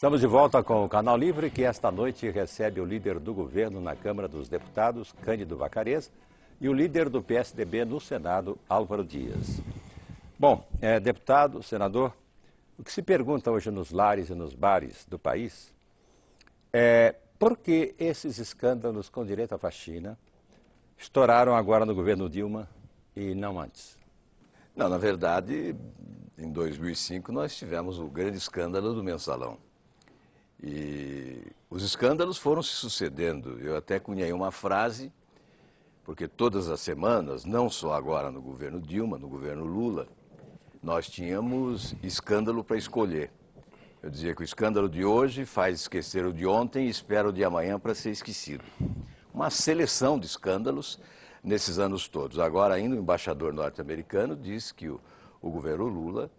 Estamos de volta com o Canal Livre, que esta noite recebe o líder do governo na Câmara dos Deputados, Cândido Vaccarezza, e o líder do PSDB no Senado, Álvaro Dias. Bom, deputado, senador, o que se pergunta hoje nos lares e nos bares do país é por que esses escândalos com direito à faxina estouraram agora no governo Dilma e não antes? Não, na verdade, em 2005 nós tivemos o grande escândalo do Mensalão. E os escândalos foram se sucedendo. Eu até cunhei uma frase, porque todas as semanas, não só agora no governo Dilma, no governo Lula, nós tínhamos escândalo para escolher. Eu dizia que o escândalo de hoje faz esquecer o de ontem e espera o de amanhã para ser esquecido. Uma seleção de escândalos nesses anos todos. Agora, ainda o embaixador norte-americano diz que o governo Lula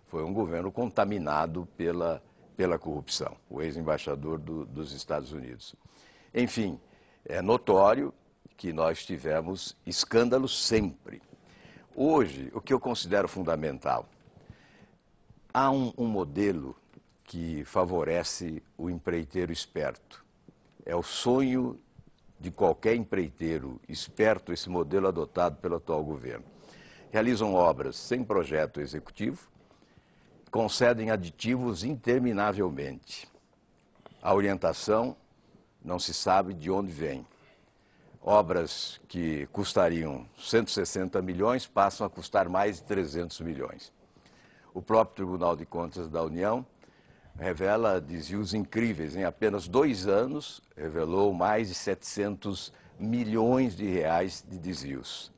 foi um governo contaminado pela corrupção, o ex-embaixador dos Estados Unidos. Enfim, é notório que nós tivemos escândalos sempre. Hoje, o que eu considero fundamental, há um modelo que favorece o empreiteiro esperto. É o sonho de qualquer empreiteiro esperto, esse modelo adotado pelo atual governo. Realizam obras sem projeto executivo, concedem aditivos interminavelmente. A orientação não se sabe de onde vem. Obras que custariam 160 milhões passam a custar mais de 300 milhões. O próprio Tribunal de Contas da União revela desvios incríveis. Em apenas 2 anos, revelou mais de 700 milhões de reais de desvios.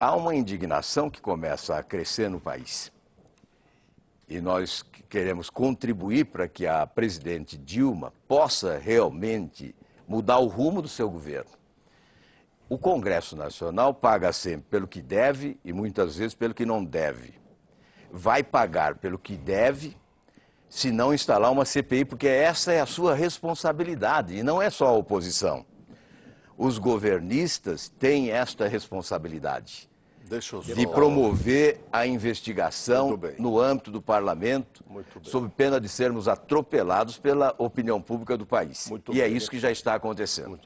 Há uma indignação que começa a crescer no país. E nós queremos contribuir para que a presidente Dilma possa realmente mudar o rumo do seu governo. O Congresso Nacional paga sempre pelo que deve e muitas vezes pelo que não deve. Vai pagar pelo que deve se não instalar uma CPI, porque essa é a sua responsabilidade e não é só a oposição. Os governistas têm esta responsabilidade de promover a investigação no âmbito do parlamento, sob pena de sermos atropelados pela opinião pública do país. E é isso que já está acontecendo.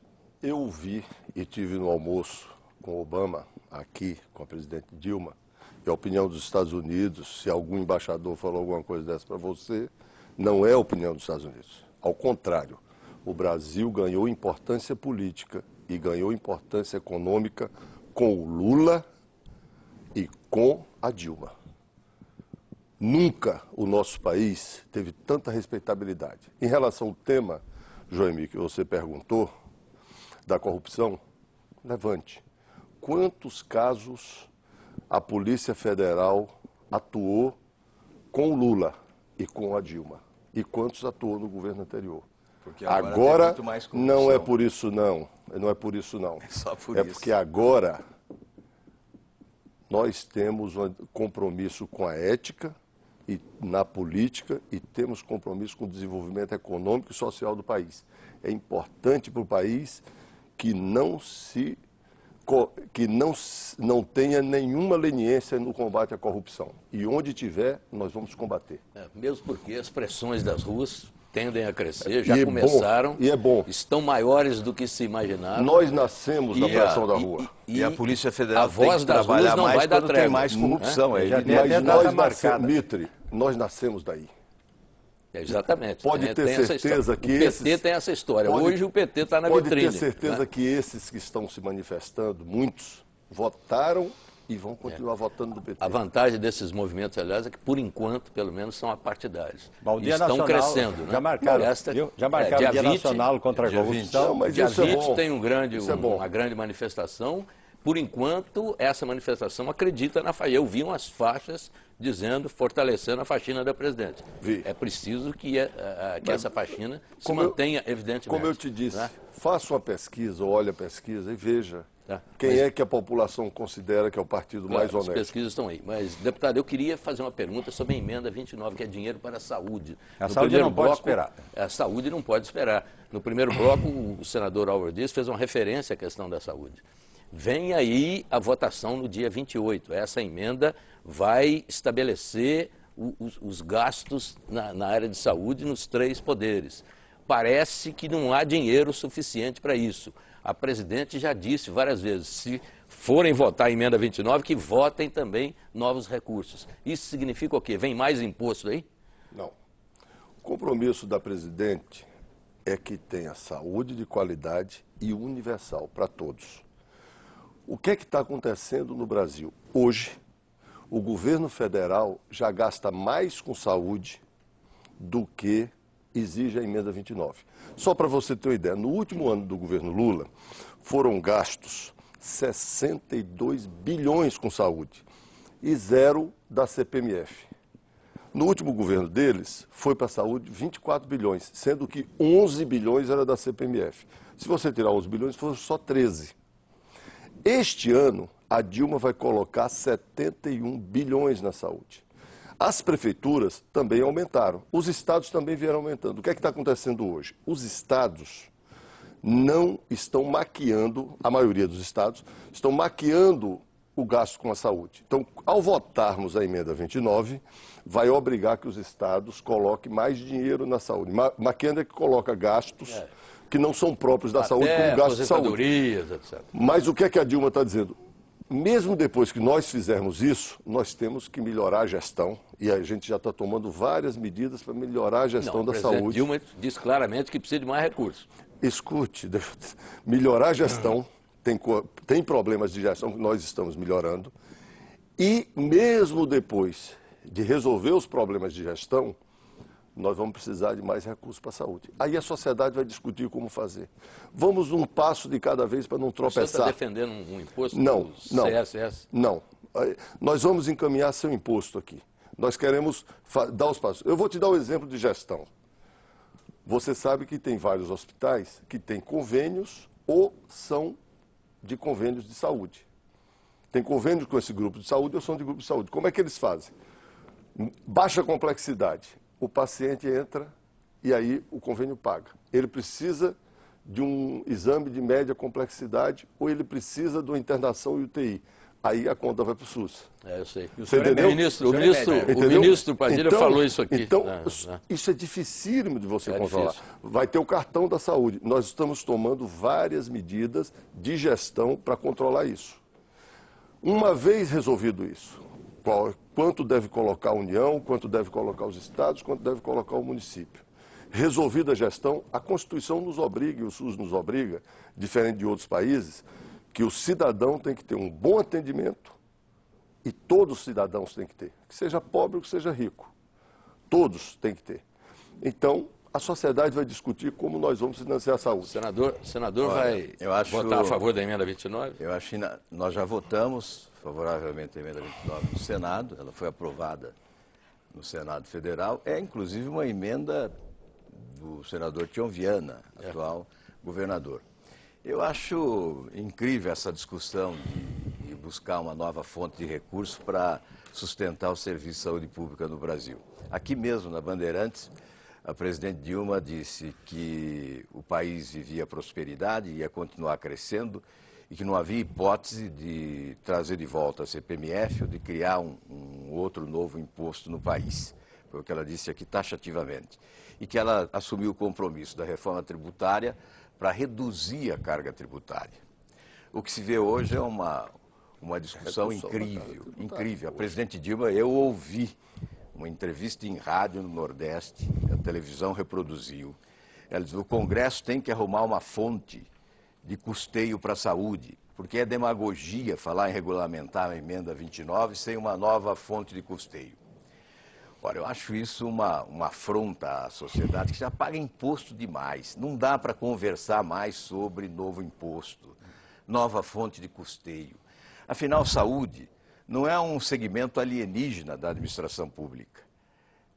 Eu vi e tive no almoço com Obama, aqui com a presidente Dilma, e a opinião dos Estados Unidos, se algum embaixador falou alguma coisa dessa para você, não é a opinião dos Estados Unidos. Ao contrário, o Brasil ganhou importância política e ganhou importância econômica com o Lula e com a Dilma. Nunca o nosso país teve tanta respeitabilidade. Em relação ao tema, Joemir, que você perguntou, da corrupção, levante. Quantos casos a Polícia Federal atuou com o Lula e com a Dilma? E quantos atuou no governo anterior? Porque agora não é por isso não. Não é por isso não. É só por isso. É porque agora nós temos um compromisso com a ética e na política e temos compromisso com o desenvolvimento econômico e social do país. É importante para o país que não tenha nenhuma leniência no combate à corrupção. E onde tiver, nós vamos combater. Mesmo porque as pressões das ruas tendem a crescer, já começaram, estão maiores do que se imaginava. Nós nascemos da pressão da rua. E a Polícia Federal a voz tem que trabalhar não mais vai dar quando tem mais corrupção. Mas nós nascemos, Mitre, nós nascemos daí. Exatamente. Pode ter certeza que o PT tem essa história. Hoje o PT está na vitrine. Pode ter certeza que esses que estão se manifestando, muitos, votaram e vão continuar votando do PT. A vantagem desses movimentos, aliás, é que, por enquanto, pelo menos, são apartidares. Bom, e estão crescendo. Já marcaram, já marcaram o Dia Nacional contra a corrupção. Mas dia isso 20 tem uma grande manifestação. Por enquanto, essa manifestação acredita na faxina. Eu vi umas faixas dizendo, fortalecendo a faxina da presidente. É preciso que essa faxina se mantenha, evidentemente. Como eu te disse, faça uma pesquisa, olhe a pesquisa e veja quem é que a população considera que é o partido mais honesto. As pesquisas estão aí. Mas, deputado, eu queria fazer uma pergunta sobre a emenda 29, que é dinheiro para a saúde. A saúde não pode esperar. A saúde não pode esperar. No primeiro bloco, o senador Álvaro Dias fez uma referência à questão da saúde. Vem aí a votação no dia 28. Essa emenda vai estabelecer os gastos na área de saúde nos 3 poderes. Parece que não há dinheiro suficiente para isso. A presidente já disse várias vezes, se forem votar a emenda 29, que votem também novos recursos. Isso significa o quê? Vem mais imposto aí? Não. O compromisso da presidente é que tenha saúde de qualidade e universal para todos. O que é que está acontecendo no Brasil? Hoje, o governo federal já gasta mais com saúde do que exige a emenda 29. Só para você ter uma ideia, no último ano do governo Lula, foram gastos 62 bilhões com saúde e 0 da CPMF. No último governo deles, foi para a saúde 24 bilhões, sendo que 11 bilhões era da CPMF. Se você tirar 11 bilhões, foram só 13. Este ano, a Dilma vai colocar 71 bilhões na saúde. As prefeituras também aumentaram, os estados também vieram aumentando. O que é que está acontecendo hoje? Os estados não estão maquiando, a maioria dos estados, estão maquiando o gasto com a saúde. Então, ao votarmos a emenda 29, vai obrigar que os estados coloquem mais dinheiro na saúde. Maquiando é que coloca gastos que não são próprios da saúde, como gasto de saúde. Etc. Mas o que é que a Dilma está dizendo? Mesmo depois que nós fizermos isso, nós temos que melhorar a gestão, e a gente já está tomando várias medidas para melhorar a gestão da saúde. A Dilma diz claramente que precisa de mais recursos. Escute, melhorar a gestão, tem problemas de gestão que nós estamos melhorando, e mesmo depois de resolver os problemas de gestão, nós vamos precisar de mais recursos para a saúde. Aí a sociedade vai discutir como fazer. Vamos um passo de cada vez para não tropeçar. Você está defendendo um imposto não, do CSS? Não. Nós vamos encaminhar seu imposto aqui. Nós queremos dar os passos. Eu vou te dar um exemplo de gestão. Você sabe que tem vários hospitais que têm convênios ou são de convênios de saúde. Tem convênios com esse grupo de saúde ou são de grupo de saúde. Como é que eles fazem? Baixa complexidade. O paciente entra e aí o convênio paga. Ele precisa de um exame de média complexidade ou ele precisa de uma internação e UTI. Aí a conta vai para o SUS. Eu sei. Você entendeu? O ministro Padilha falou isso aqui. Então, isso é dificílimo de você controlar. Difícil. Vai ter o cartão da saúde. Nós estamos tomando várias medidas de gestão para controlar isso. Uma vez resolvido isso, quanto deve colocar a União, quanto deve colocar os estados, quanto deve colocar o município. Resolvida a gestão, a Constituição nos obriga, e o SUS nos obriga, diferente de outros países, que o cidadão tem que ter um bom atendimento e todos os cidadãos têm que ter, que seja pobre ou que seja rico. Todos têm que ter. Então, a sociedade vai discutir como nós vamos financiar a saúde. Senador vai votar a favor da emenda 29? Eu acho que nós já votamos favoravelmente a emenda 29 no Senado, ela foi aprovada no Senado Federal, é inclusive uma emenda do senador Tião Viana, atual governador. Eu acho incrível essa discussão de buscar uma nova fonte de recursos para sustentar o serviço de saúde pública no Brasil. Aqui mesmo, na Bandeirantes, a presidente Dilma disse que o país vivia prosperidade, ia continuar crescendo e que não havia hipótese de trazer de volta a CPMF ou de criar um outro novo imposto no país. Foi o que ela disse aqui taxativamente. E que ela assumiu o compromisso da reforma tributária para reduzir a carga tributária. O que se vê hoje é uma discussão incrível. A presidente Dilma, eu ouvi uma entrevista em rádio no Nordeste, a televisão reproduziu. Ela diz: o Congresso tem que arrumar uma fonte de custeio para a saúde, porque é demagogia falar em regulamentar a emenda 29 sem uma nova fonte de custeio. Olha, eu acho isso uma afronta à sociedade que já paga imposto demais. Não dá para conversar mais sobre novo imposto, nova fonte de custeio. Afinal, saúde não é um segmento alienígena da administração pública.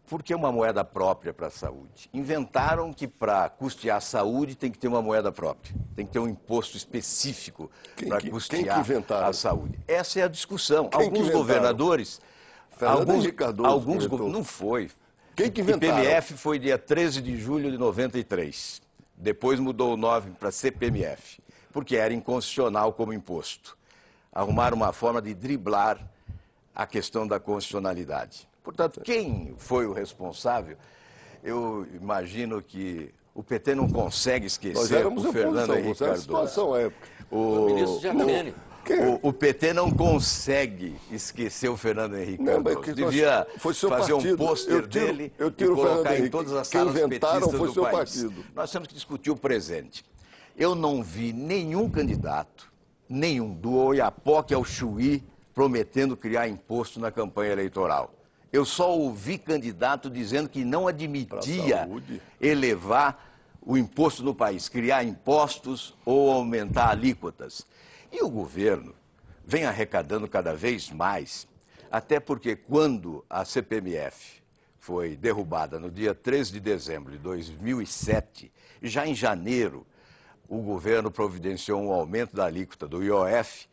Por que uma moeda própria para a saúde? Inventaram que para custear a saúde tem que ter uma moeda própria. Tem que ter um imposto específico para custear a saúde. Essa é a discussão. Alguns governadores... Alguns não foi. Quem que inventaram? IPMF foi dia 13 de julho de 93. Depois mudou o nome para CPMF, porque era inconstitucional como imposto. Arrumaram uma forma de driblar a questão da constitucionalidade. Portanto, quem foi o responsável, eu imagino que o PT não consegue esquecer o Fernando Henrique Cardoso. O ministro Jacqueline. O PT não consegue esquecer o Fernando Henrique Cardoso. Devia fazer um pôster dele e colocar em todas as salas petistas do país. Nós temos que discutir o presente. Eu não vi nenhum candidato, nenhum, do Oiapoque ao Chuí, prometendo criar imposto na campanha eleitoral. Eu só ouvi candidato dizendo que não admitia elevar o imposto no país, criar impostos ou aumentar alíquotas. E o governo vem arrecadando cada vez mais, até porque quando a CPMF foi derrubada no dia 13 de dezembro de 2007, já em janeiro, o governo providenciou um aumento da alíquota do IOF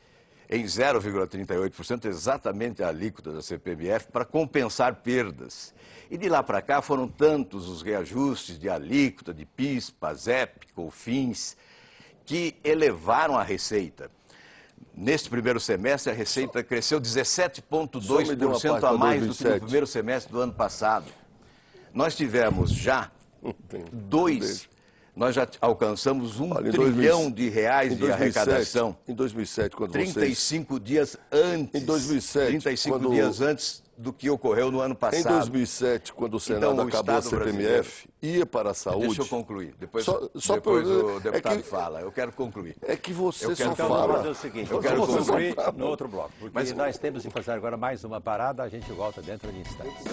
em 0,38%, exatamente a alíquota da CPMF, para compensar perdas. E de lá para cá foram tantos os reajustes de alíquota, de PIS, PASEP, COFINS, que elevaram a receita. Neste primeiro semestre, a receita cresceu 17,2% a mais do que no primeiro semestre do ano passado. Nós tivemos já nós já alcançamos R$1 trilhão de arrecadação. Em 2007, quando 35 dias antes. Em 2007, 35 dias antes do que ocorreu no ano passado. Em 2007, quando o Senado acabou a CPMF, ia para a saúde... Deixa eu concluir. Depois o deputado fala. Eu quero concluir. É que você só fala. Fazer o seguinte, eu quero concluir no outro bloco. Porque nós temos que fazer agora mais uma parada, a gente volta dentro de instantes.